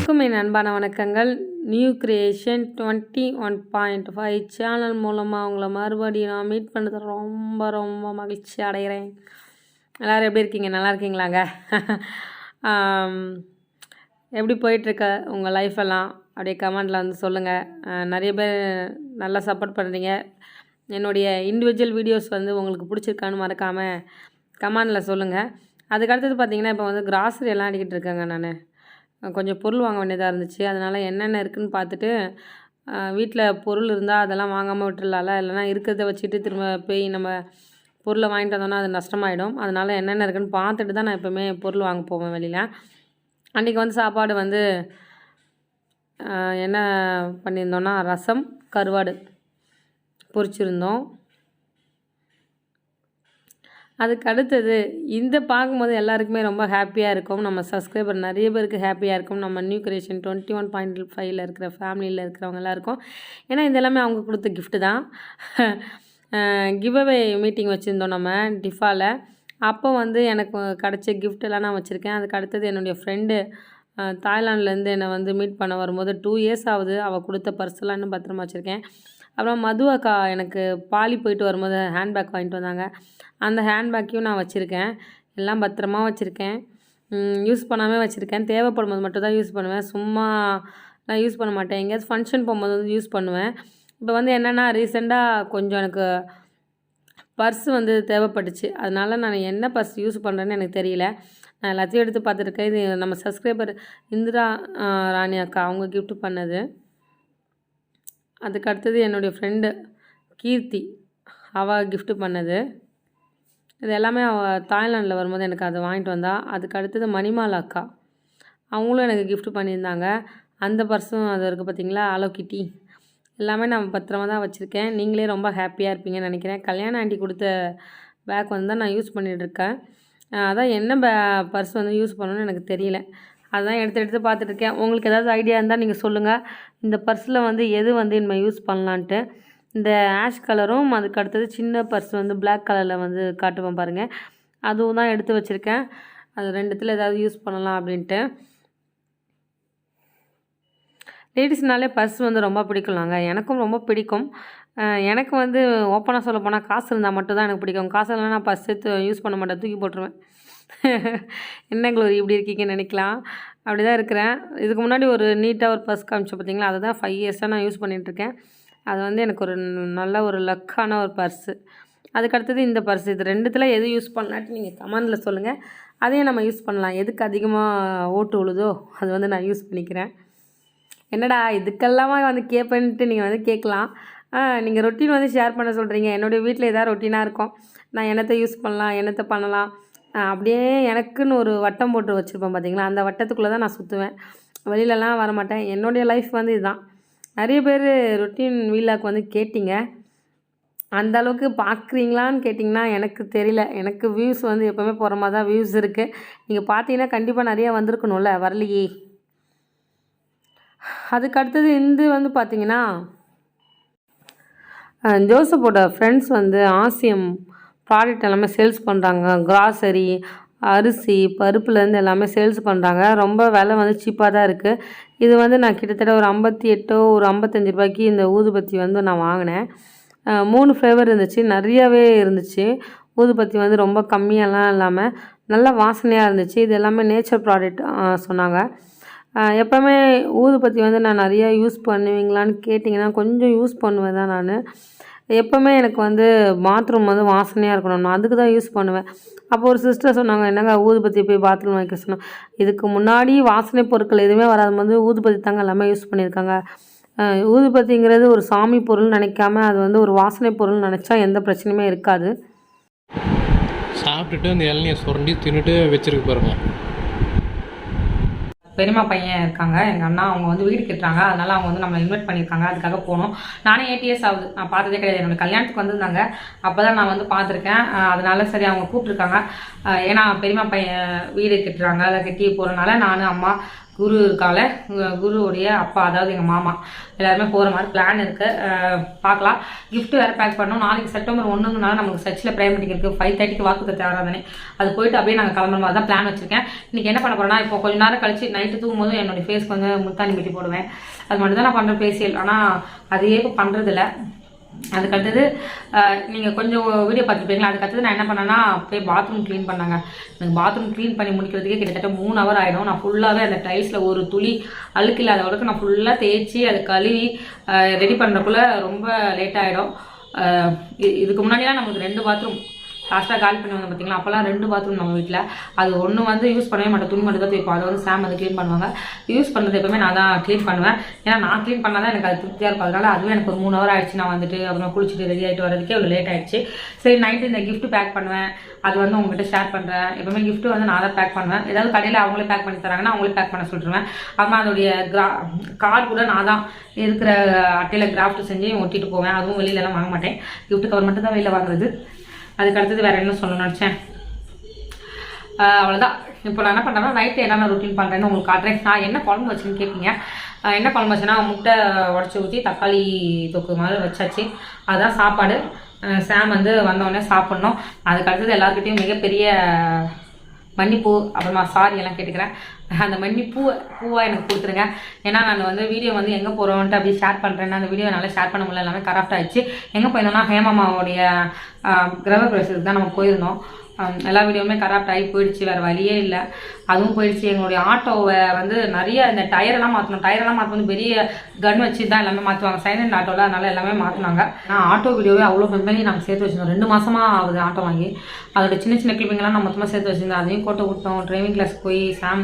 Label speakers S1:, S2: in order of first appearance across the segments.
S1: அனைவருக்கும் என் அன்பான வணக்கங்கள். நியூ கிரியேஷன் 21.5 சேனல் மூலமாக உங்களை மறுபடியும் நான் மீட் பண்ணது ரொம்ப ரொம்ப மகிழ்ச்சி அடைகிறேன். எல்லோரும் எப்படி இருக்கீங்க? நல்லா இருக்கீங்களாங்க? எப்படி போயிட்டுருக்க உங்கள் லைஃப்பெல்லாம் அப்படியே கமெண்டில் வந்து சொல்லுங்கள். நிறைய பேர் நல்லா சப்போர்ட் பண்ணுறீங்க. என்னுடைய இண்டிவிஜுவல் வீடியோஸ் வந்து உங்களுக்கு பிடிச்சிருக்கான்னு மறக்காமல் கமெண்டில் சொல்லுங்கள். அதுக்கடுத்தது பார்த்திங்கன்னா இப்போ வந்து கிராசரி எல்லாம் அடிக்கிட்டு இருக்கேங்க. நான் கொஞ்சம் பொருள் வாங்க வேண்டியதாக இருந்துச்சு. அதனால் என்னென்ன இருக்குதுன்னு பார்த்துட்டு வீட்டில் பொருள் இருந்தால் அதெல்லாம் வாங்காமல் விட்டுடலாம்ல, இல்லைனா இருக்கிறத வச்சுட்டு திரும்ப போய் நம்ம பொருளை வாங்கிட்டு வந்தோன்னா அது நஷ்டமாயிடும். அதனால் என்னென்ன இருக்குதுன்னு பார்த்துட்டு தான் நான் எப்போவுமே பொருள் வாங்க போவேன் வெளியில். அன்றைக்கி வந்து சாப்பாடு வந்து என்ன பண்ணியிருந்தோன்னா ரசம் கருவாடு பொரிச்சிருந்தோம். அதுக்கு அடுத்தது இந்த பார்க்கும்போது எல்லாருக்குமே ரொம்ப ஹாப்பியாக இருக்கும். நம்ம சப்ஸ்கிரைபர் நிறைய பேருக்கு ஹாப்பியாக இருக்கும். நம்ம நியூ கிரியேஷன் 21.5 இருக்கிற ஃபேமிலியில் இருக்கிறவங்க எல்லாருக்கும். ஏன்னா இது எல்லாமே அவங்க கொடுத்த கிஃப்ட்டு தான். கிவ்அவே மீட்டிங் வச்சுருந்தோம் நம்ம டிஃபாவில். அப்போ வந்து எனக்கு கிடச்ச கிஃப்ட்டெல்லாம் நான் வச்சுருக்கேன். அதுக்கு அடுத்தது என்னுடைய ஃப்ரெண்டு தாய்லாண்ட்லேருந்து என்னை வந்து மீட் பண்ண வரும்போது 2 இயர்ஸ் ஆகுது. அவள் கொடுத்த பர்ஸெல்லாம் இன்னும் பத்திரமா வச்சுருக்கேன். அப்புறம் மது அக்கா எனக்கு பாலி போயிட்டு வரும்போது ஹேண்ட்பேக் வாங்கிட்டு வந்தாங்க. அந்த ஹேண்ட்பேக்கையும் நான் வச்சுருக்கேன். எல்லாம் பத்திரமா வச்சுருக்கேன். யூஸ் பண்ணாமல் வச்சுருக்கேன். தேவைப்படும் போது மட்டும் தான் யூஸ் பண்ணுவேன். சும்மா நான் யூஸ் பண்ண மாட்டேன். எங்கேயாவது ஃபங்க்ஷன் போகும்போது வந்து யூஸ் பண்ணுவேன். இப்போ வந்து என்னென்னா ரீசெண்டாக கொஞ்சம் எனக்கு பர்ஸ் வந்து தேவைப்பட்டுச்சு. அதனால் நான் என்ன பர்ஸ் யூஸ் பண்ணுறேன்னு எனக்கு தெரியல. நான் எல்லாத்தையும் எடுத்து பார்த்துருக்கேன். இது நம்ம சப்ஸ்கிரைபர் இந்திரா ராணி அக்கா அவங்க கிஃப்ட் பண்ணது. அதுக்கு அடுத்தது என்னுடைய ஃப்ரெண்டு கீர்த்தி அவள் கிஃப்ட் பண்ணது. இது எல்லாமே அவள் தாய்லாண்டில் வரும்போது எனக்கு அதை வாங்கிட்டு வந்தாள். அதுக்கு அடுத்தது மணிமாலா அக்கா அவங்களும் எனக்கு கிஃப்ட் பண்ணியிருந்தாங்க. அந்த பர்ஸும் அது இருக்குது பார்த்திங்களா, ஹலோ கிட்டி. எல்லாமே நான் பத்திரமா தான் வச்சுருக்கேன். நீங்களே ரொம்ப ஹாப்பியாக இருப்பீங்கன்னு நினைக்கிறேன். கல்யாண ஆண்டி கொடுத்த பேக் வந்து தான் நான் யூஸ் பண்ணிகிட்ருக்கேன். அதான் என்ன பர்ஸ் வந்து யூஸ் பண்ணணும்னு எனக்கு தெரியல. அதுதான் எடுத்து பார்த்துட்ருக்கேன். உங்களுக்கு ஏதாவது ஐடியா இருந்தால் நீங்கள் சொல்லுங்கள். இந்த பர்ஸில் வந்து எது வந்து இனிமேல் யூஸ் பண்ணலான்ட்டு. இந்த ஆஷ் கலரும் அதுக்கு அடுத்தது சின்ன பர்ஸ் வந்து பிளாக் கலரில் வந்து காட்டுவேன் பாருங்கள், அதுவும் தான் எடுத்து வச்சுருக்கேன். அது ரெண்டுத்தில் ஏதாவது யூஸ் பண்ணலாம் அப்படின்ட்டு. லேடிஸ்னாலே பர்ஸ் வந்து ரொம்ப பிடிக்கலாங்க. எனக்கும் ரொம்ப பிடிக்கும். எனக்கு வந்து ஓப்பனாக சொல்ல போனால் காசு இருந்தால் மட்டும் தான் எனக்கு பிடிக்கும். காசு இல்லைனா நான் பர்ஸ் எடுத்து யூஸ் பண்ண மாட்டேன், தூக்கி போட்டுருவேன். என்ன க்ளோரி இப்படி இருக்கீங்கன்னு நினைக்கலாம். அப்படி தான் இருக்கிறேன். இதுக்கு முன்னாடி ஒரு நீட்டாக ஒரு பர்ஸ் காமிச்சோம் பார்த்தீங்களா, அதை தான் 5 இயர்ஸாக நான் யூஸ் பண்ணிகிட்ருக்கேன். அது வந்து எனக்கு ஒரு நல்ல ஒரு லக்கான ஒரு பர்ஸு. அதுக்கடுத்தது இந்த பர்ஸ். இது ரெண்டுத்தில் எது யூஸ் பண்ணலான்ட்டு நீங்கள் கமெண்டில் சொல்லுங்கள். அதையும் நம்ம யூஸ் பண்ணலாம். எதுக்கு அதிகமாக ஓட்டு உழுதோ அது வந்து நான் யூஸ் பண்ணிக்கிறேன். என்னடா இதுக்கெல்லாமா வந்து கேட்பேன்ட்டு நீங்கள் வந்து கேட்கலாம். நீங்கள் ரொட்டீன் வந்து ஷேர் பண்ண சொல்கிறீங்க. என்னுடைய வீட்டில் எதாவது ரொட்டீனாக இருக்கும். நான் என்னத்தை யூஸ் பண்ணலாம், என்னத்தை பண்ணலாம், அப்படியே எனக்குன்னு ஒரு வட்டம் போட்டு வச்சுருப்பேன் பார்த்தீங்களா, அந்த வட்டத்துக்குள்ளே தான் நான் சுற்றுவேன். வெளியிலலாம் வரமாட்டேன். என்னுடைய லைஃப் வந்து இதுதான். நிறைய பேர் ரொட்டீன் வீலாக் வந்து கேட்டிங்க. அந்த அளவுக்கு பார்க்குறீங்களான்னு கேட்டிங்கன்னா எனக்கு தெரியல. எனக்கு வியூஸ் வந்து எப்போவுமே போகிற மாதிரி தான் வியூஸ் இருக்குது. நீங்கள் பார்த்தீங்கன்னா கண்டிப்பாக நிறையா வந்திருக்கணும்ல, வரலையே. அதுக்கு அடுத்தது இந்த வந்து பார்த்திங்கன்னா ஜோசப்போட ஃப்ரெண்ட்ஸ் வந்து ஆசியம் ப்ராடக்ட் எல்லாமே சேல்ஸ் பண்ணுறாங்க. கிராசரி, அரிசி, பருப்புலேருந்து எல்லாமே சேல்ஸ் பண்ணுறாங்க. ரொம்ப விலை வந்து சீப்பாக தான் இருக்குது. இது வந்து நான் கிட்டத்தட்ட ஒரு 58 ஒரு 55 ரூபாய்க்கு இந்த ஊதுபத்தி வந்து நான் வாங்கினேன். 3 ஃப்ளேவர் இருந்துச்சு, நிறையாவே இருந்துச்சு. ஊதுபத்தி வந்து ரொம்ப கம்மியெல்லாம் இல்லாமல் நல்லா வாசனையாக இருந்துச்சு. இது எல்லாமே நேச்சர் ப்ராடக்ட் சொன்னாங்க. எப்போவுமே ஊதுபத்தி வந்து நான் நிறையா யூஸ் பண்ணுவீங்களான்னு கேட்டிங்கன்னா கொஞ்சம் யூஸ் பண்ணுவேன் தான் நான். எப்போவுமே எனக்கு வந்து பாத்ரூம் வந்து வாசனையாக இருக்கணும், நான் அதுக்கு தான் யூஸ் பண்ணுவேன். அப்போ ஒரு சிஸ்டர் சொன்னாங்க, என்னங்க ஊதுபத்தி போய் பாத்ரூம் வைக்க சொன்னோம். இதுக்கு முன்னாடி வாசனை பொருட்கள் எதுவுமே வராது போது ஊதுபத்தி தாங்க எல்லாமே யூஸ் பண்ணியிருக்காங்க. ஊதுபத்திங்கிறது ஒரு சாமி பொருள் நினைக்காம அது வந்து ஒரு வாசனை பொருள் நினச்சா எந்த பிரச்சனையுமே இருக்காது.
S2: சாப்பிட்டுட்டு அந்த இளநியை சுரண்டி தின்னுட்டு வச்சுருக்கு பாருங்க.
S1: பெரியம்மா பையன் இருக்காங்க, எங்கள் அண்ணா, அவங்க வந்து வீடு கட்டுறாங்க. அதனால் அவங்க வந்து நம்மளை இன்வைட் பண்ணியிருக்காங்க. அதுக்காக போனோம். நானே 8 இயர்ஸ் ஆகுது, நான் பார்த்ததே கிடையாது. என்னோடய கல்யாணத்துக்கு வந்திருந்தாங்க, அப்போ தான் நான் வந்து பார்த்துருக்கேன். அதனால சரி அவங்க கூப்பிட்ருக்காங்க. ஏன்னா பெரியம்மா பையன் வீடு கட்டுறாங்க, அதை கட்டி போகிறனால நான் அம்மா குரு இருக்கால, குருவுடைய அப்பா, அதாவது எங்கள் மாமா எல்லாருமே போகிற மாதிரி பிளான் இருக்குது. பார்க்கலாம். கிஃப்ட் வேறு பேக் பண்ணோம். நாளைக்கு செப்டம்பர் 1னால நமக்கு சர்ச்சில் ப்ரேயர் மீட்டிங் இருக்குது. 5:30க்கு வாக்குத்தத்த ஆராதனை. அது போயிட்டு அப்படியே நாங்கள் கிளம்புற மாதிரி தான் பிளான் வச்சுருக்கேன். இன்றைக்கி என்ன பண்ண போகிறேன்னா, இப்போ கொஞ்சம் நேரம் கழிச்சு நைட்டு தூங்கும்போது என்னுடைய ஃபேஸ்க்கு வந்து முத்தாணி பெட்டி போடுவேன். அது மட்டும் தான் நான் பண்ணுற ஃபேஷியல். ஆனால் அதையே இப்போ பண்ணுறதில்ல. அதுக்கடுத்தது நீங்கள் கொஞ்சம் வீடியோ பார்த்துருப்பீங்களா. அதுக்கடுத்தது நான் என்ன பண்ணேன்னா, அப்படியே பாத்ரூம் க்ளீன் பண்ணாங்க. எனக்கு பாத்ரூம் க்ளீன் பண்ணி முடிக்கிறதுக்கே கிட்டத்தட்ட 3 ஹவர் ஆகிடும். நான் ஃபுல்லாகவே அந்த டைல்ஸில் ஒரு துளி அழுக்கு இல்லாத அளவுக்கு நான் ஃபுல்லாக தேய்ச்சி அதை கழுவி ரெடி பண்ணுறக்குள்ளே ரொம்ப லேட் ஆகிடும். இதுக்கு முன்னாடிலாம் நமக்கு 2 பாத்ரூம் லாஸ்ட்டாக காலி பண்ணி வந்தோம் பார்த்தீங்களா. அப்போல்லாம் 2 பாத்ரூம் நம்ம வீட்டில். அது ஒன்று வந்து யூஸ் பண்ணவே மாட்டேன், துணி மட்டும் தான் துவைப்போம். அதை வந்து சாம் வந்து க்ளீன் பண்ணுவாங்க. யூஸ் பண்ணுறது எப்பவுமே நான் தான் க்ளீன் பண்ணுவேன். ஏன்னா நான் க்ளீன் பண்ணால் தான் எனக்கு அது திருப்தியாக இருக்கும். அதனால அதுவே எனக்கு ஒரு 3 ஹவர் ஆகிடுச்சு. நான் வந்துட்டு அப்புறம் குளிச்சுட்டு ரெடி ஆகிட்டு வரதுக்கே அவ்வளோ லேட் ஆகிடுச்சு. சரி, நைட்டு இந்த கிஃப்ட் பேக் பண்ணுவேன். அது வந்து உங்கள்கிட்ட ஷேர் பண்ணுறேன். எப்பவுமே கிஃப்ட்டு வந்து நான் தான் பேக் பண்ணுவேன். ஏதாவது கடையில் அவங்களே பேக் பண்ணி தராங்கன்னா அவங்களே பேக் பண்ண சொல்லிடுவேன். அப்புறம் அதோடைய கார்டு கூட நான் தான் இருக்கிற அட்டையில் கிராஃப்ட் செஞ்சு ஒட்டிட்டு போவேன். அதுவும் வெளியிலலாம் வாங்க மாட்டேன். கிஃப்ட் கவர் மட்டும் தான் வெளியில் வாங்குறது. அதுக்கு அடுத்தது வேறு என்ன சொல்லணும்னு நினச்சேன். அவ்வளோதான். இப்போ நான் என்ன பண்ணுறேன்னா, நைட்டு என்னென்ன ரொட்டீன் பண்ணுறேன்னு உங்களுக்கு காட்டுறேன். நான் என்ன குழம்பு வச்சுன்னு கேட்பீங்க. என்ன குழம்பு வச்சேன்னா, முட்டை உடச்சி ஊற்றி தக்காளி தொக்கு மாதிரி வச்சாச்சு. அதுதான் சாப்பாடு. சாம் வந்து வந்தோடனே சாப்பிட்ணும். அதுக்கு அடுத்தது எல்லாருக்கிட்டையும் மிகப்பெரிய மன்னிப்பூ, அப்புறமா சாரி எல்லாம் கேட்டுக்கிறேன். அந்த பூவாக எனக்கு கொடுத்துருங்க. ஏன்னா நான் வந்து வீடியோ வந்து எங்கே போகிறோன்ட்டு அப்படியே ஷேர் பண்ணுறேன்னா அந்த வீடியோ நல்லா ஷேர் பண்ண முடியல. எல்லாமே கரெக்ட் ஆகிடுச்சு. எங்கே போயிருந்தோம்னா, ஹேமாமாவுடைய கிரக பிரவேசத்துக்கு தான் நம்ம போயிருந்தோம். எல்லா வீடியோவுமே கரெக்ட் ஆகி போயிடுச்சு. வேறு வழியே இல்லை. அதுவும் போயிடுச்சு. எங்களுடைய ஆட்டோவை வந்து நிறைய இந்த டயரெல்லாம் மாற்றணும். டயரெல்லாம் மாற்ற வந்து பெரிய கன் வச்சு தான் எல்லாமே மாற்றுவாங்க. சைலண்ட் ஆட்டோவில். அதனால் எல்லாமே மாற்றினாங்க. ஆனால் ஆட்டோ வீடியோவே அவ்வளோ மெமரி நாங்கள் சேர்த்து வச்சுருந்தோம். 2 மாதமாக ஆகுது ஆட்டோ வாங்கி. அதோட சின்ன சின்ன கிளிப்பிங்கெல்லாம் நான் மொத்தமாக சேர்த்து வச்சுருந்தேன். அதையும் கோட்டை விட்டோம். டிரைவிங் கிளாஸ் போய் சாம்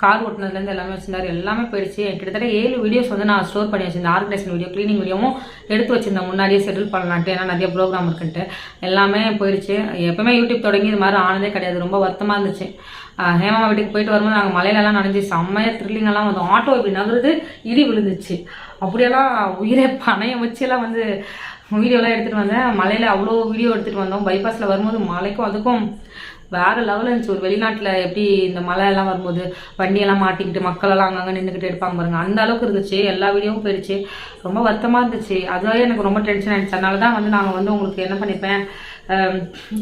S1: கார் ஓட்டினதுலேருந்து எல்லாமே வச்சிருந்தாரு. எல்லாமே போயிடுச்சு. கிட்டத்தட்ட 7 வீடியோஸ் வந்து நான் ஸ்டோர் பண்ணி வச்சிருந்தேன். ஆர்கனைசேஷன் வீடியோ, க்ளீனிங் வீடியோவும் எடுத்து வச்சிருந்தேன். முன்னாடியே செட்டில் பண்ணலான்ட்டு. ஏன்னா நிறைய ப்ரோக்ராம் இருக்குன்ட்டு எல்லாமே போயிடுச்சு. எப்பவுமே யூடியூப் தொடங்கி இது மாதிரி ஆனதே கிடையாது. ரொம்ப வருத்தமாக இருந்துச்சு. ஹேமாமா வீட்டுக்கு போயிட்டு வரும்போது நாங்கள் மலையிலலாம் நனைஞ்சி செம்மையாக த்ரில்லிங்கெல்லாம் வந்தோம். ஆட்டோ இப்படி நகருது, இடி விழுந்துச்சு. அப்படியெல்லாம் உயிரை பணையம் வச்செல்லாம் வந்து வீடியோலாம் எடுத்துகிட்டு வந்தேன். மலையில் அவ்வளோ வீடியோ எடுத்துகிட்டு வந்தோம். பைபாஸில் வரும்போது மலைக்கும் அதுக்கும் வேறு லெவலில் இருந்துச்சு. ஒரு வெளிநாட்டில் எப்படி இந்த மலை எல்லாம் வரும்போது வண்டியெல்லாம் மாட்டிக்கிட்டு மக்களெல்லாம் அங்கங்கே நின்றுக்கிட்டு எடுப்பாங்க பாருங்க, அந்த அளவுக்கு இருந்துச்சு. எல்லா வீடியோவும் போயிடுச்சு. ரொம்ப வருத்தமாக இருந்துச்சு. அதுவே எனக்கு ரொம்ப டென்ஷன் ஆகிடுச்சு. அதனால தான் வந்து நாங்கள் வந்து உங்களுக்கு என்ன பண்ணிப்பேன்,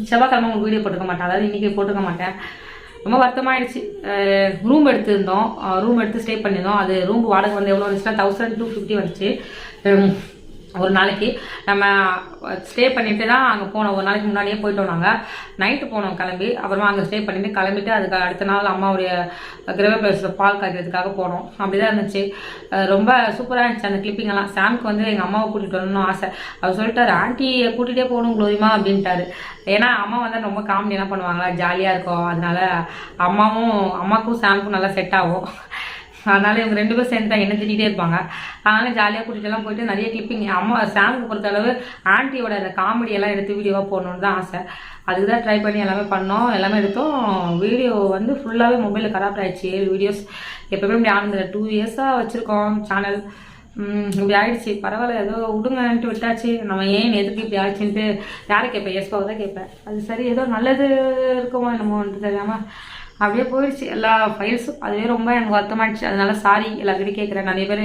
S1: செவ்வாய்க்கிழமை உங்களுக்கு வீடியோ போட்டுக்க மாட்டேன். அதாவது இன்றைக்கி போட்டுக்க மாட்டேன். ரொம்ப வருத்தமாகிடுச்சு. ரூம் எடுத்துருந்தோம். ரூம் எடுத்து ஸ்டே பண்ணியிருந்தோம். அது ரூம் வாடகை வந்து எவ்வளோ வந்துச்சுன்னா 1250 வந்துச்சு ஒரு நாளைக்கு. நம்ம ஸ்டே பண்ணிட்டு தான் அங்கே போனோம். ஒரு நாளைக்கு முன்னாடியே போயிட்டோம். நாங்கள் நைட்டு போனோம் கிளம்பி. அப்புறமா அங்கே ஸ்டே பண்ணிவிட்டு கிளம்பிட்டு அதுக்கு அடுத்த நாள் அம்மாவுடைய கிரக பிரவேசத்தில் பால் காய்க்கிறதுக்காக போனோம். அப்படி தான் இருந்துச்சு. ரொம்ப சூப்பராக இருந்துச்சு அந்த கிளிப்பிங்கெல்லாம். சாம்க்கு வந்து எங்கள் அம்மாவை கூட்டிகிட்டு வரணும்னு ஆசை. அவர் சொல்லிட்டாரு, ஆண்டியை கூட்டிகிட்டே போகணும் க்ளோரிமா அப்படின்ட்டாரு. ஏன்னா அம்மா வந்து ரொம்ப காமெடியெல்லாம் பண்ணுவாங்களா, ஜாலியாக இருக்கும். அதனால அம்மாவுக்கும் சாம்க்கும் நல்லா செட் ஆகும். அதனால் இவங்க 2 பேரும் சேர்ந்து தான் என்ன திட்டிகிட்டே இருப்பாங்க. அதனால் ஜாலியாக கூட்டிகிட்டுலாம் போயிட்டு நிறைய கிளிப்பிங் அம்மா சாமுக்கு பொறுத்தளவு ஆண்டியோட அந்த காமெடியெல்லாம் எடுத்து வீடியோவாக போடணுன்னு தான் ஆசை. அதுக்கு தான் ட்ரை பண்ணி எல்லாமே பண்ணோம். எல்லாமே எடுத்தோம். வீடியோ வந்து ஃபுல்லாகவே மொபைலில் கராப்ட் ஆகிடுச்சு. 7 வீடியோஸ் எப்போவுமே இப்படி ஆனதில்லை. 2 இயர்ஸாக வச்சுருக்கோம் சேனல். இப்படி ஆகிடுச்சு. பரவாயில்ல, ஏதோ விடுங்கன்ட்டு விட்டாச்சு. நம்ம ஏன் எதுக்கு இப்படி ஆயிடுச்சுன்ட்டு யாரை கேட்பேன், எஸ்பாவை தான் கேட்பேன். அது சரி, ஏதோ நல்லது இருக்குமோ என்னமோன்ட்டு தெரியாமல் அப்படியே போயிடுச்சு எல்லா ஃபைல்ஸும். அதுவே ரொம்ப எனக்கு வருத்தமாகிடுச்சு. அதனால சாரி எல்லாருக்கிட்டையும் கேட்குறேன். நிறைய பேர்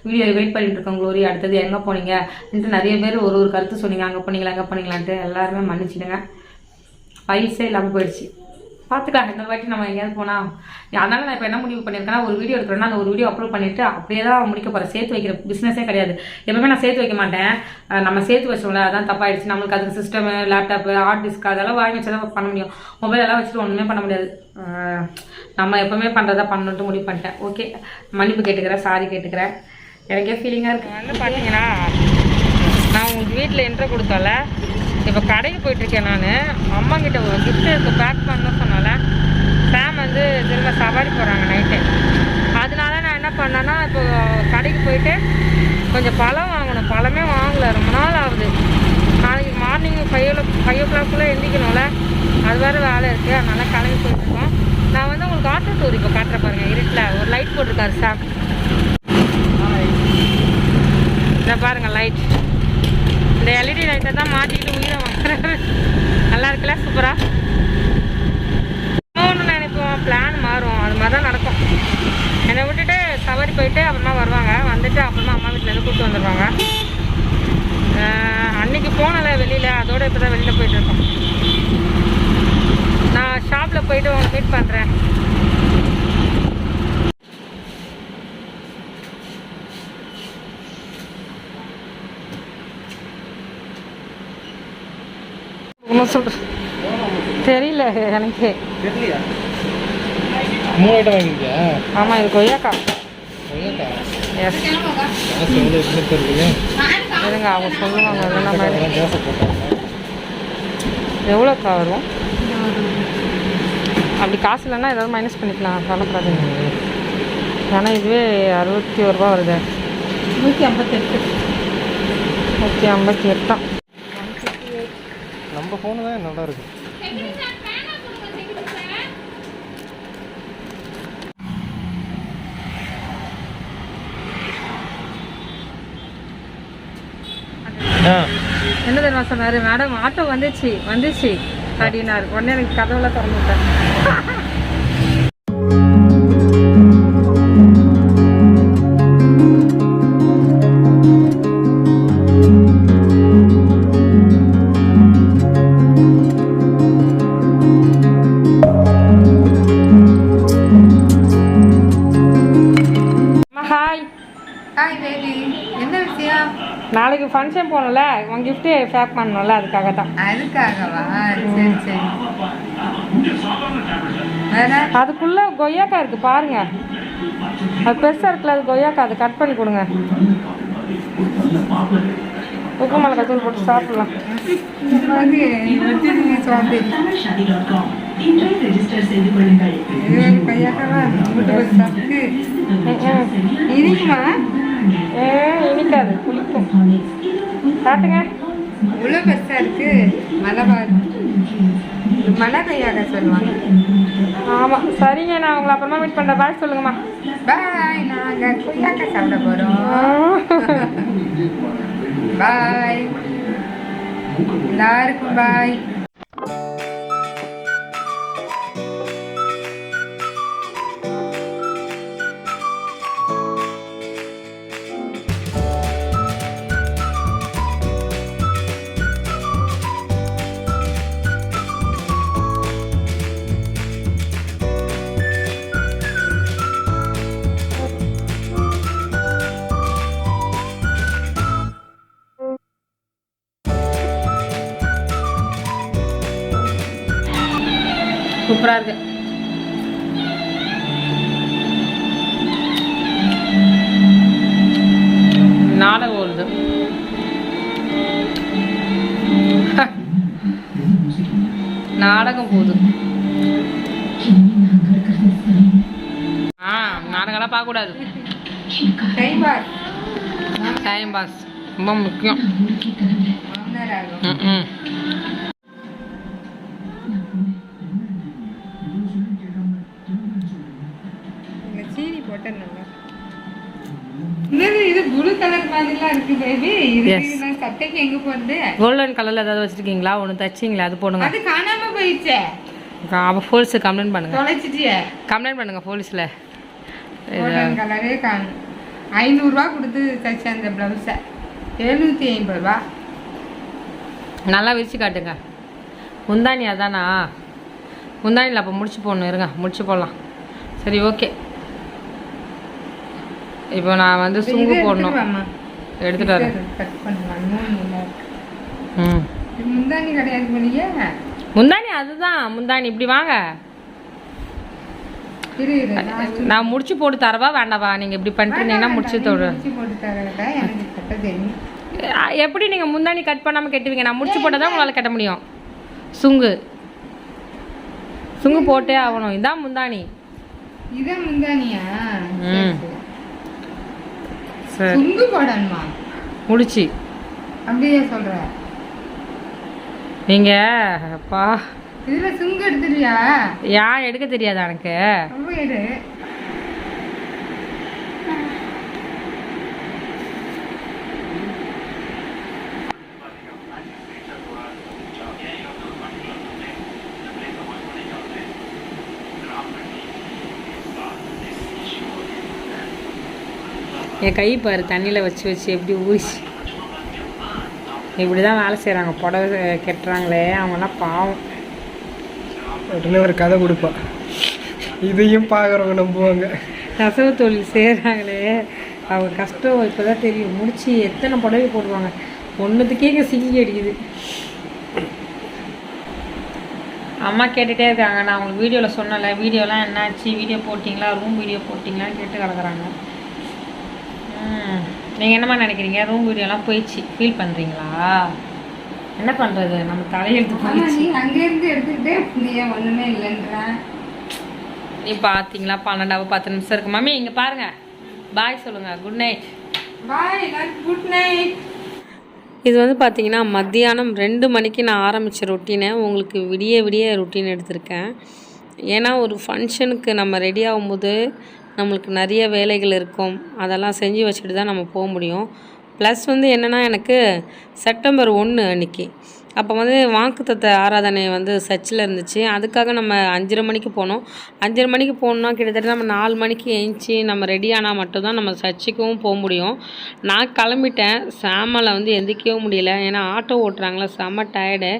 S1: வீடியோ வெயிட் பண்ணிட்டு இருக்கோம். க்ளோரி அடுத்தது எங்கே போனீங்கன்ட்டு நிறைய பேர் ஒரு கருத்து சொன்னீங்க. அங்கே போனீங்களா எங்கே போனீங்களான்ட்டு எல்லாருமே மன்னிச்சிடுங்க. ஃபைல்ஸே இல்லாமல் போயிடுச்சு. பார்த்துக்கலாம் இந்த வாட்டி நம்ம எங்கேயாவது போனால். அதனால் நான் இப்போ என்ன முடிவு பண்ணியிருக்கேன்னா, ஒரு வீடியோ எடுக்கிறேன்னா அந்த ஒரு வீடியோ அப்லோட் பண்ணிவிட்டு அப்படியே தான் முடிக்க போகிறேன். சேர்த்து வைக்கிற பிஸ்னஸே கிடையாது. எப்பவுமே நான் சேர்த்து வைக்க மாட்டேன். நம்ம சேர்த்து வச்சோம்ல, அதான் தப்பாயிடுச்சு. நம்மளுக்கு அதுக்கு சிஸ்டமு, லேப்டாப்பு, ஹார்ட் டிஸ்க் அதெல்லாம் வாங்கி வச்சா தான் பண்ண முடியும். மொபைல் எல்லாம் வச்சுட்டு ஒன்றுமே பண்ண முடியாது. நம்ம எப்போவுமே பண்ணுறதா பண்ணணுன்ட்டு முடிவு பண்ணிட்டேன். ஓகே, மன்னிப்பு கேட்டுக்கிறேன், சாரி கேட்டுக்கிறேன். எனக்கே ஃபீலிங்காக இருக்குது. வந்து பார்த்தீங்கன்னா, நான் உங்கள் வீட்டில் என்ட்ரு கொடுத்தோம்ல, இப்போ கடைக்கு போயிட்டுருக்கேன். நான் அம்மா கிட்ட ஒரு கிஃப்ட் இருக்கு பேக் பண்ணணும்னு சொன்னால, சாம் வந்து திரும்ப சவாரி போகிறாங்க நைட்டு. அதனால நான் என்ன பண்ணேன்னா, இப்போ கடைக்கு போயிட்டு கொஞ்சம் பழம் வாங்கணும். பழமே வாங்கலை, ரொம்ப நாள் ஆகுது. நாளைக்கு மார்னிங் 5 o'clock எந்திக்கணும்ல, அது வேறு வேலை இருக்குது. அதனால் கிளம்பி போயிட்டுருக்கோம். நான் வந்து உங்களுக்கு ஆட்டோ டூர் இப்போ காட்டுற பாருங்கள். இருட்டில் ஒரு லைட் போட்டிருக்காரு சாம். இதை பாருங்கள் லைட். இந்த எல்இடி லைட்டை தான் மாட்டிக்கிட்டு உயிரை வாங்குறாரு. நல்லா இருக்குல்ல, சூப்பராக. ஒன்று நினைப்போம், பிளான் மாறும். அது மாதிரி தான் நடக்கும். என்னை விட்டுட்டு போயிட்டு உங்களை மீட் பண்ணுறேன். என்ன சொல்கிறேன் தெரியல எனக்கு.
S2: தெரியலையா? 3 ஐட்டம் வாங்கிக்கியா?
S1: ஆமாம், இது கொய்யாக்கா.
S2: கொய்யாக்கா?
S1: எஸ்.
S2: காசு எவ்வளோ இருக்குங்க?
S1: இருங்க, அவங்க சொல்லுவாங்க. அதெல்லாம்
S2: கேஸை போட்டாங்க.
S1: எவ்வளோக்கா வரும்? அப்படி காசு இல்லைன்னா ஏதாவது மைனஸ் பண்ணிக்கலாம், கவலைப்படாதீங்க. ஏன்னா இதுவே 61 ரூபா வருது. 158. 158.
S2: நம்ம ஃபோனு தான் நல்லா இருக்கு.
S1: என்ன தெரியுமா சொன்னார்? மேடம் ஆட்டோ வந்துச்சு அப்படின்னாரு. உடனே எனக்கு கதவுல திறந்துட்டேன். நாளைக்கு ஃபங்க்ஷன் போகணும்ல, உன் கிஃப்ட்டு பேக் பண்ணணும்ல, அதுக்காக தான்.
S3: அதுக்காகவா? சரி சரி.
S1: அதுக்குள்ளே கொய்யாக்கா இருக்குது பாருங்க. அது பெருசாக இருக்குல்ல, அது கொய்யாக்கா. அது கட் பண்ணி கொடுங்க. உப்பு மிளகாய் தூள் போட்டு சாப்பிடலாம்.
S3: இனிக்குமா?
S1: இனிக்காது, புளிக்கும். காட்டுங்க.
S3: இவ்வளோ பெருசாக இருக்கு. மலை கொய்யாக்கா சொல்லுவாங்க.
S1: ஆமாம், சரிங்க. நான் உங்களை அப்புறமா மீட் பண்ணுறேன். பாய் சொல்லுங்கம்மா.
S3: பாய். நாங்கள் கொய்யாக்கா சாப்பிட போகிறோம். பாய் எல்லாருக்கும். பாய்.
S1: சூப்பராக இருக்கு. நாடகம் வருது. நாடகம் போகுது. நாடகம்லாம் பார்க்கக்கூடாது. டைம் பாஸ் ரொம்ப முக்கியம்.
S3: சீனி போட்டேன். இது ப்ளூ கலர் மாதிரிலாம் இருக்கு பேபி. இது சட்டைக்கு எங்க போறது?
S1: கோல்டன் கலர்ல ஏதாவது வச்சிருக்கீங்களா? ஒன்று தச்சிங்களா? அது போடுங்க.
S3: அது காணாம போயிடுச்சே.
S1: அப்போ போலீஸுக்கு கம்ப்ளைண்ட் பண்ணுங்க.
S3: தொலைச்சிட்டியே?
S1: கம்ப்ளைண்ட் பண்ணுங்க போலீஸில்.
S3: கோல்டன் கலரே காணும். 500 ரூபா கொடுத்து தச்ச அந்த ப்ளவுஸை 750 ரூபா.
S1: நல்லா விரிச்சு காட்டுங்க. முந்தானி அதானா? முந்தானியில் அப்போ முடிச்சு போடணும். இருங்க, முடிச்சு போடலாம். சரி, ஓகே. இப்போ நான் வந்து சுங்கு போடணும். எடுத்துட்டு வரேன்.
S3: முந்தானி கிடையாது போனீங்க.
S1: முந்தானி அதுதான் முந்தானி. இப்படி வாங்க. நான் முடிச்சு போட்டு தரவா வேண்டாவா? நீங்கள் இப்படி பண்ணிட்டு முடிச்சு தோடு. எப்படி நீங்கள் முந்தானி கட் பண்ணாமல் கட்டுவீங்க? நான் முடிச்சு போட்டால் தான் உங்களால் கட்ட முடியும். சுங்கு சுங்கு போட்டே ஆகணும். இதான் முந்தானி.
S3: இதான் முந்தானியா? சுங்கு போடணுமா?
S1: முடிச்சு
S3: அப்படியே சொல்ற
S1: நீங்க. அப்பா,
S3: இதுல சுங்கு எடுத்துறியா?
S1: ஏன் எடுக்க தெரியாதா எனக்கு?
S3: ரொம்ப எடு.
S1: என் கை பாரு, தண்ணியில் வச்சு வச்சு எப்படி ஊறிச்சு. இப்படி தான் வேலை செய்கிறாங்க. புடவை கட்டுறாங்களே அவங்களாம் பாவம்.
S2: உடனே ஒரு கதை கொடுப்பா. இதையும் பார்க்குறவங்க நம்புவாங்க.
S1: நெசவு தொழில் செய்கிறாங்களே அவங்க கஷ்டம் இப்போ தான் தெரியும். முடிச்சு எத்தனை புடவை போடுவாங்க, ஒன்றுத்துக்கே சிங்கி அடிக்குது. அம்மா கேட்டுகிட்டே இருக்காங்க. நான் உங்களுக்கு வீடியோவில் சொன்னல, வீடியோலாம் என்னாச்சு, வீடியோ போட்டிங்களா, ரூம் வீடியோ போட்டிங்களான்னு கேட்டு கிடக்குறாங்க. நீங்கள் என்னம்மா நினைக்கிறீங்க? ரூம் வீடியோலாம் போயிடுச்சு ஃபீல் பண்ணுறீங்களா? என்ன பண்ணுறது, நம்ம தலையெழுத்து போயிடுச்சு.
S3: அங்கேருந்து எடுத்துக்கிட்டே ஏன் ஒன்றுமே இல்லைன்றேன்.
S1: நீ பார்த்தீங்களா 12 நிமிஷம் இருக்கு. மம்மி இங்கே பாருங்கள், பாய் சொல்லுங்கள், குட் நைட்.
S3: பாய், குட் நைட்.
S1: இது வந்து பார்த்தீங்கன்னா மத்தியானம் 2 மணிக்கு நான் ஆரம்பித்த ரொட்டீனை உங்களுக்கு விடிய ரொட்டீன் எடுத்திருக்கேன். ஏன்னா ஒரு ஃபங்க்ஷனுக்கு நம்ம ரெடி ஆகும்போது நம்மளுக்கு நிறைய வேலைகள் இருக்கும், அதெல்லாம் செஞ்சு வச்சுட்டு தான் நம்ம போக முடியும். ப்ளஸ் வந்து என்னென்னா எனக்கு செப்டம்பர் 1 அன்றைக்கி அப்போ வந்து வாக்குத்தத்த ஆராதனை வந்து சர்ச்சில் இருந்துச்சு. அதுக்காக நம்ம 5:30 மணிக்கு போனோம். 5:30 மணிக்கு போகணுன்னா கிட்டத்தட்ட நம்ம 4 மணிக்கு எழுந்துச்சி நம்ம ரெடி ஆனால் மட்டும்தான் நம்ம சர்ச்சுக்கும் போக முடியும். நான் கிளம்பிட்டேன். சாமில் வந்து எந்திரிக்கவே முடியல, ஏன்னா ஆட்டோ ஓட்டுறாங்களா, செம்ம டயர்டு.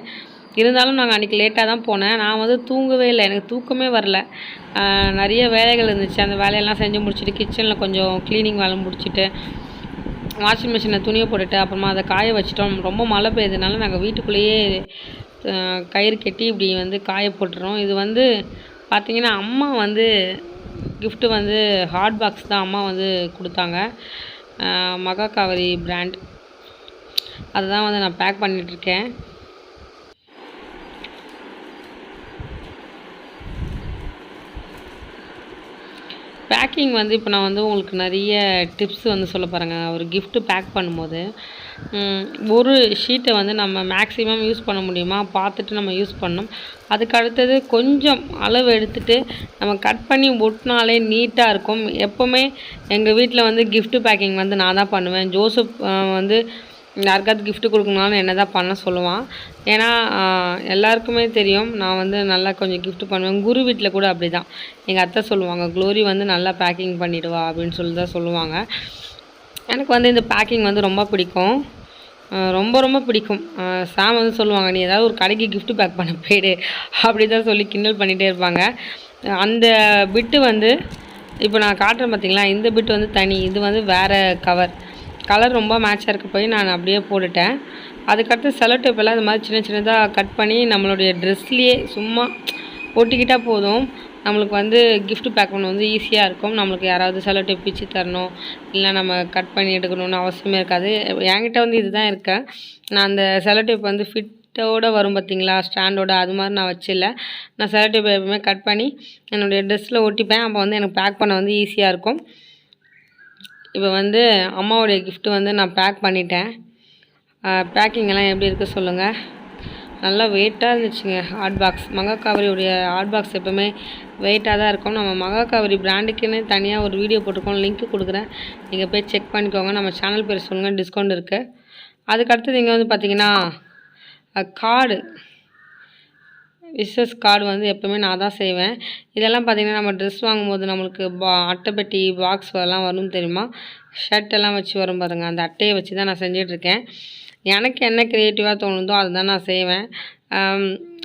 S1: இருந்தாலும் நாங்கள் அன்றைக்கி லேட்டாக தான் போனேன். நான் வந்து தூங்கவே இல்லை, எனக்கு தூக்கமே வரல. நிறைய வேலைகள் இருந்துச்சு, அந்த வேலையெல்லாம் செஞ்சு முடிச்சுட்டு கிச்சனில் கொஞ்சம் க்ளீனிங் வேலை முடிச்சுட்டு வாஷிங் மிஷினில் துணியை போட்டுட்டு அப்புறமா அதை காய வச்சிட்டோம். ரொம்ப மழை பெய்யுதுனால நாங்கள் வீட்டுக்குள்ளேயே கயிறு கட்டி இப்படி வந்து காய போட்டுறோம். இது வந்து பார்த்திங்கன்னா அம்மா வந்து கிஃப்ட்டு வந்து ஹாட் பாக்ஸ் தான் அம்மா வந்து கொடுத்தாங்க, மகாகாவரி பிராண்ட். அதுதான் வந்து நான் பேக் பண்ணிகிட்ருக்கேன். பேக்கிங் வந்து இப்போ நான் வந்து உங்களுக்கு நிறைய டிப்ஸ் வந்து சொல்ல போகிறேங்க. ஒரு கிஃப்ட்டு பேக் பண்ணும்போது ஒரு ஷீட்டை வந்து நம்ம மேக்ஸிமம் யூஸ் பண்ண முடியுமா பார்த்துட்டு நம்ம யூஸ் பண்ணணும். அதுக்கு அடுத்தது கொஞ்சம் அளவு எடுத்துகிட்டு நம்ம கட் பண்ணி ஒட்டினாலே நீட்டாக இருக்கும். எப்போவுமே எங்கள் வீட்டில் வந்து கிஃப்ட்டு பேக்கிங் வந்து நான் தான் பண்ணுவேன். ஜோசப் வந்து யாருக்காவது கிஃப்ட்டு கொடுக்கணுனாலும் என்ன தான் பண்ண சொல்லுவான். ஏன்னா எல்லாருக்குமே தெரியும் நான் வந்து நல்லா கொஞ்சம் கிஃப்ட்டு பண்ணுவேன். குரு வீட்டில் கூட அப்படி தான் எங்கள் அத்தை சொல்லுவாங்க, க்ளோரி வந்து நல்லா பேக்கிங் பண்ணிவிடுவா அப்படின்னு சொல்லி தான் சொல்லுவாங்க. எனக்கு வந்து இந்த பேக்கிங் வந்து ரொம்ப பிடிக்கும், ரொம்ப பிடிக்கும். சாம் வந்து சொல்லுவாங்க, நீ ஏதாவது ஒரு கடைக்கு கிஃப்ட்டு பேக் பண்ண போயிடு அப்படி தான் சொல்லி கிண்டல் பண்ணிகிட்டே இருப்பாங்க. அந்த பிட்டு வந்து இப்போ நான் காட்டுறேன் பார்த்தீங்களா, இந்த பிட்டு வந்து தனி, இது வந்து வேறு கலர் ரொம்ப மேட்சாக இருக்க போய் நான் அப்படியே போட்டுட்டேன். அதுக்கடுத்து செலோ டேப்பெல்லாம் இது மாதிரி சின்னதாக கட் பண்ணி நம்மளுடைய ட்ரெஸ்லேயே சும்மா ஒட்டிக்கிட்டால் போதும். நம்மளுக்கு வந்து கிஃப்ட் பேக் பண்ண வந்து ஈஸியாக இருக்கும். நம்மளுக்கு யாராவது செலோ டேப் பிச்சு தரணும், இல்லை நம்ம கட் பண்ணி எடுக்கணும்னு அவசியமே இருக்காது. என்கிட்ட வந்து இதுதான் இருக்கேன். நான் அந்த செலோ டேப் வந்து ஃபிட்டோடு வரும் பார்த்தீங்களா, ஸ்டாண்டோட, அது மாதிரி நான் வச்சில்ல. நான் செலோ டேப் எப்பவுமே கட் பண்ணி என்னுடைய ட்ரெஸ்ஸில் ஒட்டிப்பேன். அப்போ வந்து எனக்கு பேக் பண்ண வந்து ஈஸியாக இருக்கும். இப்போ வந்து அம்மாவுடைய கிஃப்ட்டு வந்து நான் பேக் பண்ணிட்டேன். பேக்கிங்கெல்லாம் எப்படி இருக்குது சொல்லுங்கள். நல்லா வெயிட்டாக இருந்துச்சுங்க ஹாட் பாக்ஸ். மகாகாவரியுடைய ஹாட் பாக்ஸ் எப்போவுமே வெயிட்டாக தான் இருக்கும். நம்ம மகாகாவரி பிராண்டுக்குன்னு தனியாக ஒரு வீடியோ போட்டிருக்கோம், லிங்க் கொடுக்குறேன், நீங்கள் போய் செக் பண்ணிக்கோங்க. நம்ம சேனல் பேர் சொல்லுங்கள், டிஸ்கவுண்ட் இருக்குது. அதுக்கடுத்தது இங்கே வந்து பார்த்திங்கன்னா கார்டு, விஷஸ் கார்டு வந்து எப்போவுமே நான் தான் செய்வேன். இதெல்லாம் பார்த்திங்கன்னா நம்ம ட்ரெஸ் வாங்கும்போது நம்மளுக்கு அட்டைப்பெட்டி பாக்ஸ் எல்லாம் வரும் தெரியுமா, ஷர்ட்டெல்லாம் வச்சு வரும் பாருங்கள், அந்த அட்டையை வச்சு தான் நான் செஞ்சிட்ருக்கேன். எனக்கு என்ன க்ரியேட்டிவாக தோணுதோ அதுதான் நான் செய்வேன்.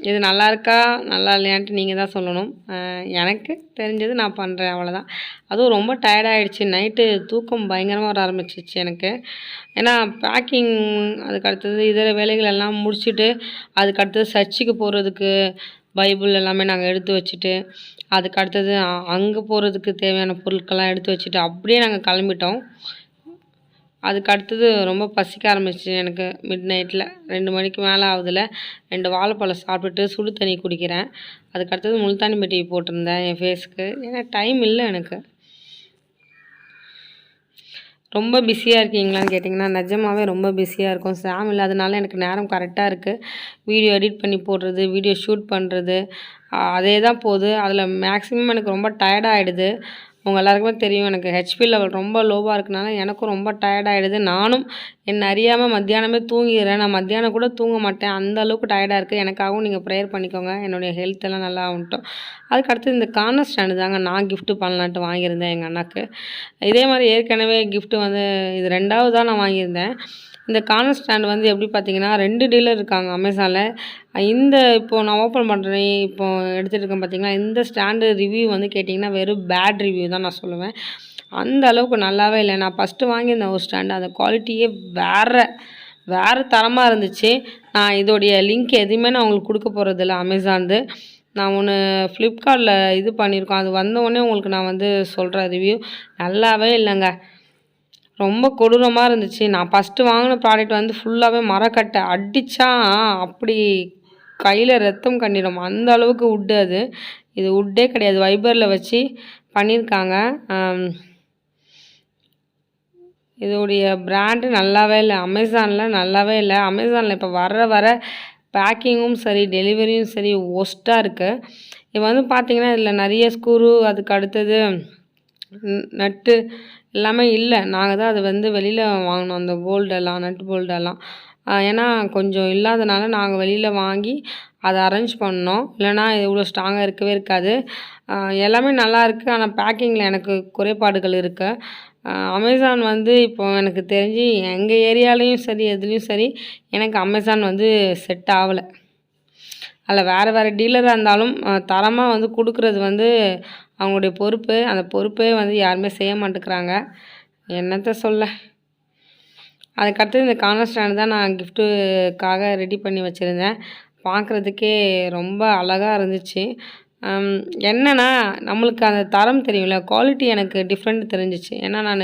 S1: இது நல்லா இருக்கா நல்லா இல்லையான்ட்டு நீங்கள் தான் சொல்லணும். எனக்கு தெரிஞ்சது நான் பண்ணுறேன், அவ்வளோதான். அதுவும் ரொம்ப டயர்டாகிடுச்சு, நைட்டு தூக்கம் பயங்கரமாக வர ஆரம்பிச்சிச்சு எனக்கு. ஏன்னா பேக்கிங், அதுக்கு அடுத்தது இதர வேலைகள் எல்லாம் முடிச்சுட்டு அதுக்கடுத்தது சர்ச்சுக்கு போகிறதுக்கு பைபிள் எல்லாமே நாங்கள் எடுத்து வச்சுட்டு, அதுக்கு அடுத்தது அங்கே போகிறதுக்கு தேவையான பொருட்கள்லாம் எடுத்து வச்சுட்டு அப்படியே நாங்கள் கிளம்பிட்டோம். அதுக்கு அடுத்தது ரொம்ப பசிக்க ஆரம்பிச்சிச்சு எனக்கு. மிட் நைட்டில் 2 மணிக்கு மேலே ஆகுதுல, 2 வாழைப்பழம் சாப்பிட்டுட்டு சுடு தண்ணி குடிக்கிறேன். அதுக்கு அடுத்தது முல்தானி மெட்டி போட்டிருந்தேன் என் ஃபேஸ்க்கு, ஏன்னா டைம் இல்லை எனக்கு. ரொம்ப பிஸியாக இருக்கீங்களான்னு கேட்டிங்கன்னா நிஜமாகவே ரொம்ப பிஸியாக இருக்கும். சாம் இல்லாதனால எனக்கு நேரம் கரெக்டாக இருக்குது. வீடியோ எடிட் பண்ணி போடுறது, வீடியோ ஷூட் பண்ணுறது, அதே தான் போகுது. அதில் மேக்ஸிமம் எனக்கு ரொம்ப டயர்டாகிடுது. உங்கள் எல்லாருக்குமே தெரியும், எனக்கு ஹெச்பி லெவல் ரொம்ப லோவாக இருக்கனால எனக்கும் ரொம்ப டயர்டாகிடுது. நானும் என்னை அறியாமல் மத்தியானமே தூங்கிடுறேன். நான் மத்தியானம் கூட தூங்க மாட்டேன், அந்த அளவுக்கு டயர்டாக இருக்குது. எனக்காகவும் நீங்கள் ப்ரேயர் பண்ணிக்கோங்க, என்னுடைய ஹெல்த் எல்லாம் நல்லா ஆகட்டும். அதுக்கடுத்து இந்த கார்னர் ஸ்டாண்டு தாங்க நான் கிஃப்ட்டு பண்ணலான்ட்டு வாங்கியிருந்தேன் எங்கள் அண்ணாக்கு. இதே மாதிரி ஏற்கனவே கிஃப்ட்டு வந்து இது 2வது தான் நான் வாங்கியிருந்தேன். இந்த கார்னர் ஸ்டாண்ட் வந்து எப்படி பார்த்தீங்கன்னா 2 டீலர் இருக்காங்க அமேசானில். இப்போது நான் ஓப்பன் பண்ணுறேன், இப்போது எடுத்துகிட்டு இருக்கேன் பார்த்தீங்களா, இந்த ஸ்டாண்டு ரிவ்யூ வந்து கேட்டிங்கன்னா வெறும் பேட் ரிவ்யூ தான் நான் சொல்லுவேன். அந்த அளவுக்கு நல்லாவே இல்லை. நான் ஃபஸ்ட்டு வாங்கியிருந்தேன் ஒரு ஸ்டாண்டு, அந்த குவாலிட்டியே வேறு தரமாக இருந்துச்சு. நான் இதோடைய லிங்க் எதுவுமே நான் உங்களுக்கு கொடுக்க போகிறதில்ல அமேசான்து. நான் ஒன்று ஃப்ளிப்கார்ட்டில் இது பண்ணியிருக்கோம், அது வந்தோடனே உங்களுக்கு நான் வந்து சொல்கிறேன் ரிவ்யூ. நல்லாவே இல்லைங்க, ரொம்ப கொடூரமாக இருந்துச்சு. நான் ஃபஸ்ட்டு வாங்கின ப்ராடக்ட் வந்து ஃபுல்லாகவே மரக்கட்டை, அடித்தா அப்படி கையில் ரத்தம் கண்டிடும் அந்த அளவுக்கு வுட்டு. இது வுட்டே கிடையாது, வைபரில் வச்சு பண்ணியிருக்காங்க. இதோடைய பிராண்டு நல்லாவே இல்லை, அமேசானில் நல்லாவே இல்லை. அமேசானில் இப்போ வர பேக்கிங்கும் சரி டெலிவரியும் சரி ஒஸ்ட்டாக இருக்குது. இப்போ வந்து பார்த்திங்கன்னா இதில் நிறைய ஸ்க்ரூ, அதுக்கு அடுத்தது நட்டு எல்லாமே இல்லை. நாங்கள் தான் அது வந்து வெளியில் வாங்கினோம், அந்த போல்டெல்லாம், நட்டு போல்டெல்லாம். ஏன்னா கொஞ்சம் இல்லாதனால நாங்கள் வெளியில் வாங்கி அதை அரேஞ்ச் பண்ணோம். இல்லைனா இவ்வளோ ஸ்ட்ராங்காக இருக்கவே இருக்காது. எல்லாமே நல்லா இருக்குது, ஆனால் பேக்கிங்கில் எனக்கு குறைபாடுகள் இருக்குது. அமேசான் வந்து இப்போ எனக்கு தெரிஞ்சு எங்கள் ஏரியாலேயும் சரி எதுலேயும் சரி எனக்கு அமேசான் வந்து செட் ஆகலை. அதில் வேறு டீலராக இருந்தாலும் தரமாக வந்து கொடுக்குறது வந்து அவங்களுடைய பொறுப்பு. அந்த பொறுப்பே வந்து யாருமே செய்ய மாட்டேங்கிறாங்க, என்னத்த சொல்ல. அதுக்கடுத்து இந்த கார்னர் ஸ்டாண்டு தான் நான் கிஃப்ட்டுக்காக ரெடி பண்ணி வச்சுருந்தேன். பார்க்குறதுக்கே ரொம்ப அழகாக இருந்துச்சு. என்னென்னா நம்மளுக்கு அந்த தரம் தெரியும்ல, குவாலிட்டி எனக்கு டிஃப்ரெண்ட் தெரிஞ்சிச்சு. ஏன்னா நான்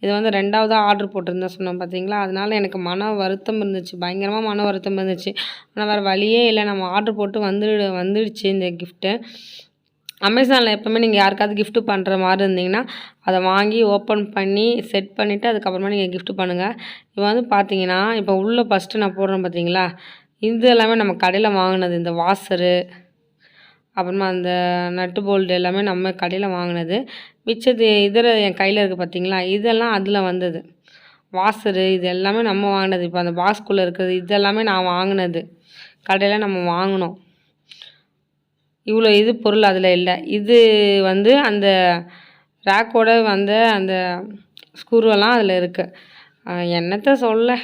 S1: இது வந்து 2வதாக ஆர்டர் போட்டிருந்தேன் சொன்னேன் பார்த்தீங்களா, அதனால் எனக்கு மன வருத்தம் இருந்துச்சு, பயங்கரமாக மன வருத்தம் இருந்துச்சு. ஆனால் வேறு வழியே இல்லை, நம்ம ஆர்டர் போட்டு வந்துடுச்சு இந்த கிஃப்ட்டு. அமேசானில் எப்போவுமே நீங்கள் யாருக்காவது கிஃப்ட்டு பண்ணுற மாதிரி இருந்தீங்கன்னா அதை வாங்கி ஓப்பன் பண்ணி செட் பண்ணிவிட்டு அதுக்கப்புறமா நீங்கள் கிஃப்ட்டு பண்ணுங்கள். இப்போ வந்து பார்த்தீங்கன்னா இப்போ உள்ளே ஃபஸ்ட்டு நான் போடுறேன் பார்த்தீங்களா, இது எல்லாமே நம்ம கடையில் வாங்கினது. இந்த வாசரு அப்புறமா அந்த நட்டு போல்டு எல்லாமே நம்ம கடையில் வாங்கினது. மிச்சது என் கையில் இருக்குது பார்த்தீங்களா, இதெல்லாம் அதில் வந்தது. வாசரு இது எல்லாமே நம்ம வாங்கினது. இப்போ அந்த பாக்ஸ்குள்ளே இருக்கிறது இதெல்லாமே நான் வாங்கினது, கடையில் நம்ம வாங்கினோம். இவ்வளோ பொருள் அதில் இல்லை. இது வந்து அந்த ரேக்கோட வந்த அந்த ஸ்க்ரூவெல்லாம் அதில் இருக்குது. என்னத்த சொல்ல,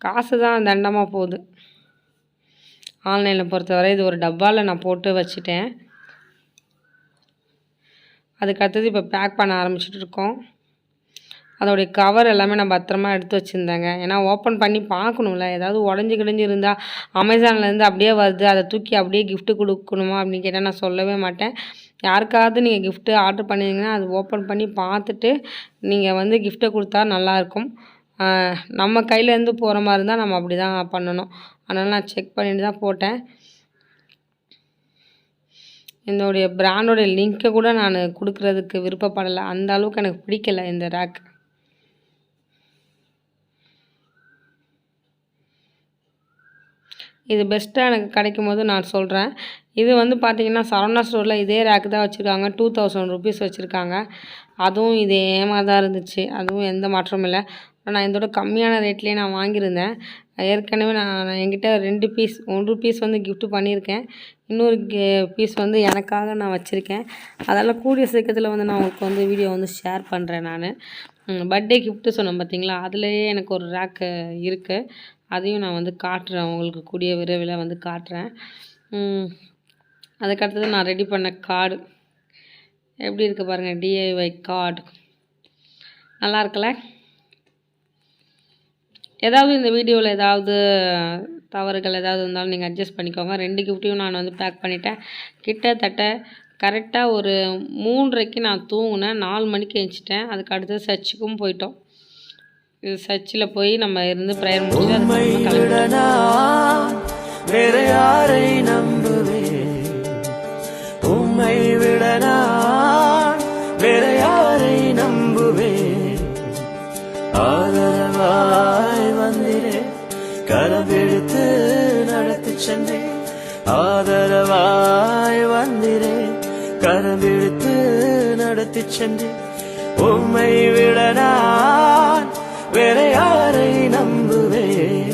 S1: காசு தான் தண்டமாக போகுது. ஆன்லைனில் பொறுத்தவரை இது ஒரு டப்பாவில் நான் போட்டு வச்சுட்டேன். அதுக்கடுத்தது இப்போ பேக் பண்ண ஆரம்பிச்சுட்டு இருக்கோம். அதோடைய கவர் எல்லாமே நான் பத்திரமா எடுத்து வச்சுருந்தேங்க. ஏன்னா ஓப்பன் பண்ணி பார்க்கணும்ல, ஏதாவது உடஞ்சி கிடஞ்சி இருந்தால் அமேசான்லேருந்து அப்படியே வருது, அதை தூக்கி அப்படியே கிஃப்ட்டு கொடுக்கணுமா அப்படின்னு கேட்டால் நான் சொல்லவே மாட்டேன். யாருக்காவது நீங்கள் கிஃப்ட்டு ஆர்டர் பண்ணிங்கன்னா அது ஓப்பன் பண்ணி பார்த்துட்டு நீங்கள் வந்து கிஃப்ட்டை கொடுத்தா நல்லாயிருக்கும். நம்ம கையிலேருந்து போகிற மாதிரி இருந்தால் நம்ம அப்படி தான் பண்ணணும். அதனால் நான் செக் பண்ணிட்டு தான் போட்டேன். என்னுடைய பிராண்டோடைய லிங்க்கை கூட நான் கொடுக்குறதுக்கு விருப்பப்படலை, அந்த அளவுக்கு எனக்கு பிடிக்கலை இந்த ரேக். இது பெஸ்ட்டாக எனக்கு கிடைக்கும் போது நான் சொல்கிறேன். இது வந்து பார்த்திங்கன்னா சரவணா ஸ்டோரில் இதே ரேக்கு தான் வச்சுருக்காங்க, 2000 ருபீஸ் வச்சுருக்காங்க. அதுவும் இதே மாதிரி தான் இருந்துச்சு, அதுவும் எந்த மாற்றமும் இல்லை. நான் இதோட கம்மியான ரேட்லேயே நான் வாங்கியிருந்தேன். ஏற்கனவே என்கிட்ட 2 பீஸ், 1 பீஸ் வந்து கிஃப்ட் பண்ணியிருக்கேன், இன்னொரு பீஸ் வந்து எனக்காக நான் வச்சுருக்கேன். அதெல்லாம் கூடிய சீக்கிரத்தில் வந்து நான் உங்களுக்கு வந்து வீடியோ வந்து ஷேர் பண்ணுறேன். நான் பர்த்டே கிஃப்ட்டு சொன்னேன் பார்த்தீங்களா, அதுலேயே எனக்கு ஒரு ரேக்கு இருக்குது, அதையும் நான் வந்து காட்டுறேன் உங்களுக்கு, கூடிய விரைவில் வந்து காட்டுறேன். அதுக்கடுத்தது நான் ரெடி பண்ண கார்டு எப்படி இருக்குது பாருங்கள், DIY கார்டு நல்லா இருக்குல்ல. ஏதாவது இந்த வீடியோவில் ஏதாவது தவறுகள் ஏதாவது இருந்தாலும் நீங்கள் அட்ஜஸ்ட் பண்ணிக்கோங்க. 2 கிஃப்ட்டையும் நான் வந்து பேக் பண்ணிட்டேன். கிட்டத்தட்ட கரெக்டாக ஒரு 3:30க்கு நான் தூங்கினேன், 4 மணிக்கு எழுந்திரிச்சிட்டேன். அதுக்கு அடுத்தது சர்ச்சுக்கும் போயிட்டோம். இது சர்ச்சில் போய் நம்ம இருந்து ப்ரேயர் முடிச்சு வேற யாரை நம்புவேன், உம்மை விட நான் வேற யாரை நம்புவேன். ஆதரவாய் வந்திரே, கரவெடுத்து நடத்தி சென்றேன். ஆதரவாய் வந்திரே, கரவெடுத்து நடத்தி சென்றேன். உம்மை விட நான் வேற யாரை நம்புவேன்.